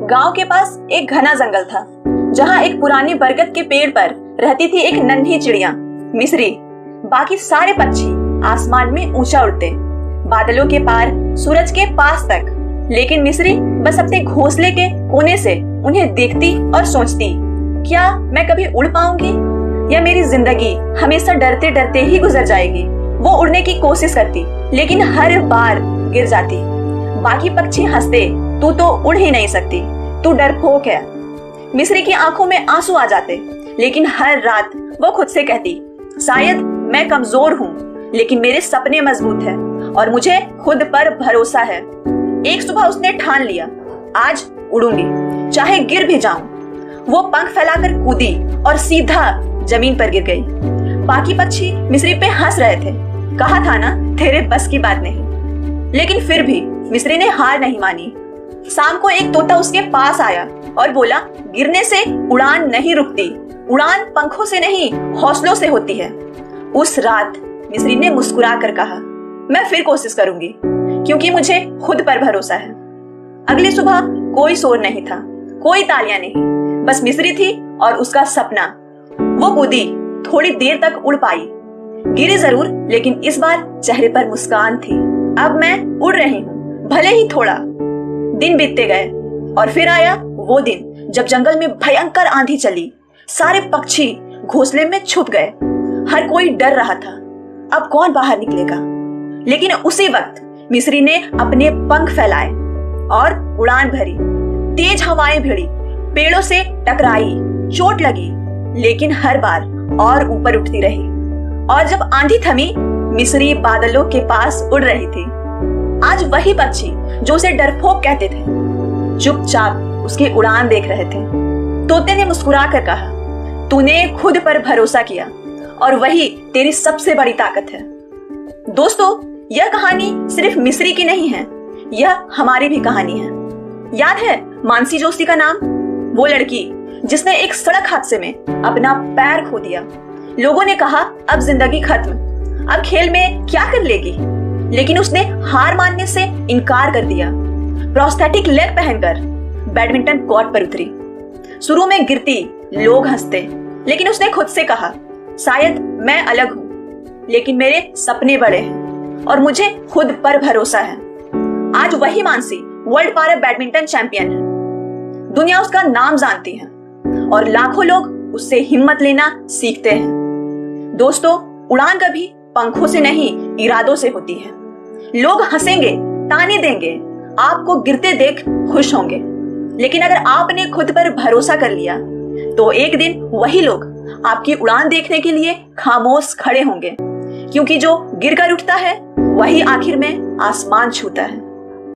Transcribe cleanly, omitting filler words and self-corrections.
गांव के पास एक घना जंगल था, जहां एक पुराने बरगद के पेड़ पर रहती थी एक नन्ही चिड़िया, मिस्री। बाकी सारे पक्षी आसमान में ऊंचा उड़ते, बादलों के पार, सूरज के पास तक। लेकिन मिस्री बस अपने घोंसले के कोने से उन्हें देखती और सोचती, क्या मैं कभी उड़ पाऊंगी या मेरी जिंदगी हमेशा डरते डरते ही गुजर जाएगी। वो उड़ने की कोशिश करती, लेकिन हर बार गिर जाती। बाकी पक्षी हंसते, तू तो उड़ ही नहीं सकती, तू डरपोक है। मिस्री की आंखों में आंसू आ जाते, लेकिन हर रात वो खुद से कहती, शायद मैं कमजोर हूँ, लेकिन मेरे सपने मजबूत हैं और मुझे खुद पर भरोसा है। एक सुबह उसने ठान लिया, आज उड़ूंगी, चाहे गिर भी जाऊं। वो पंख फैलाकर कूदी और सीधा जमीन पर गिर गई। बाकी पक्षी मिस्री पे हंस रहे थे, कहा था ना तेरे बस की बात नहीं। लेकिन फिर भी मिस्री ने हार नहीं मानी। शाम को एक तोता उसके पास आया और बोला, गिरने से उड़ान नहीं रुकती, उड़ान पंखों से नहीं हौसलों से होती है। उस रात मिस्री ने मुस्कुरा कर कहा, मैं फिर कोशिश करूंगी, क्योंकि मुझे खुद पर भरोसा है। अगली सुबह कोई शोर नहीं था, कोई तालियां नहीं, बस मिस्री थी और उसका सपना। वो कूदी, थोड़ी देर तक उड़ पाई, गिरी जरूर, लेकिन इस बार चेहरे पर मुस्कान थी। अब मैं उड़ रही हूँ, भले ही थोड़ा। दिन बीतते गए और फिर आया वो दिन जब जंगल में भयंकर आंधी चली। सारे पक्षी घोंसले में छुप गए, हर कोई डर रहा था, अब कौन बाहर निकलेगा। लेकिन उसी वक्त मिस्री ने अपने पंख फैलाए और उड़ान भरी। तेज हवाएं भिड़ी, पेड़ों से टकराई, चोट लगी, लेकिन हर बार और ऊपर उठती रही। और जब आंधी थमी, मिस्री बादलों के पास उड़ रही थी। आज वही पक्षी जो उसे डरपोक कहते थे, चुपचाप उसकी उड़ान देख रहे थे। तोते ने मुस्कुरा कर कहा, तूने खुद पर भरोसा किया और वही तेरी सबसे बड़ी ताकत है। दोस्तों, यह कहानी सिर्फ मिस्री की नहीं है, यह हमारी भी कहानी है। याद है मानसी जोशी का नाम? वो लड़की जिसने एक सड़क हादसे में अपना पैर खो दिया। लोगों ने कहा अब जिंदगी खत्म, अब खेल में क्या कर लेगी, लेकिन उसने हार मानने से इनकार कर दिया। प्रोस्थेटिक लेग पहनकर बैडमिंटन कोर्ट पर उतरी। शुरू में गिरती, लोग हंसते, लेकिन उसने खुद से कहा, शायद मैं अलग हूं, लेकिन मेरे सपने बड़े हैं और मुझे खुद पर भरोसा है। आज वही मानसी वर्ल्ड पारा बैडमिंटन चैंपियन है। दुनिया उसका नाम जानती है और लाखों लोग उससे हिम्मत लेना सीखते हैं। दोस्तों, उड़ान कभी पंखों से नहीं, इरादों से होती है। लोग हंसेंगे, ताने देंगे, आपको गिरते देख खुश होंगे, लेकिन अगर आपने खुद पर भरोसा कर लिया तो एक दिन वही लोग आपकी उड़ान देखने के लिए खामोश खड़े होंगे, क्योंकि जो गिरकर उठता है वही आखिर में आसमान छूता है।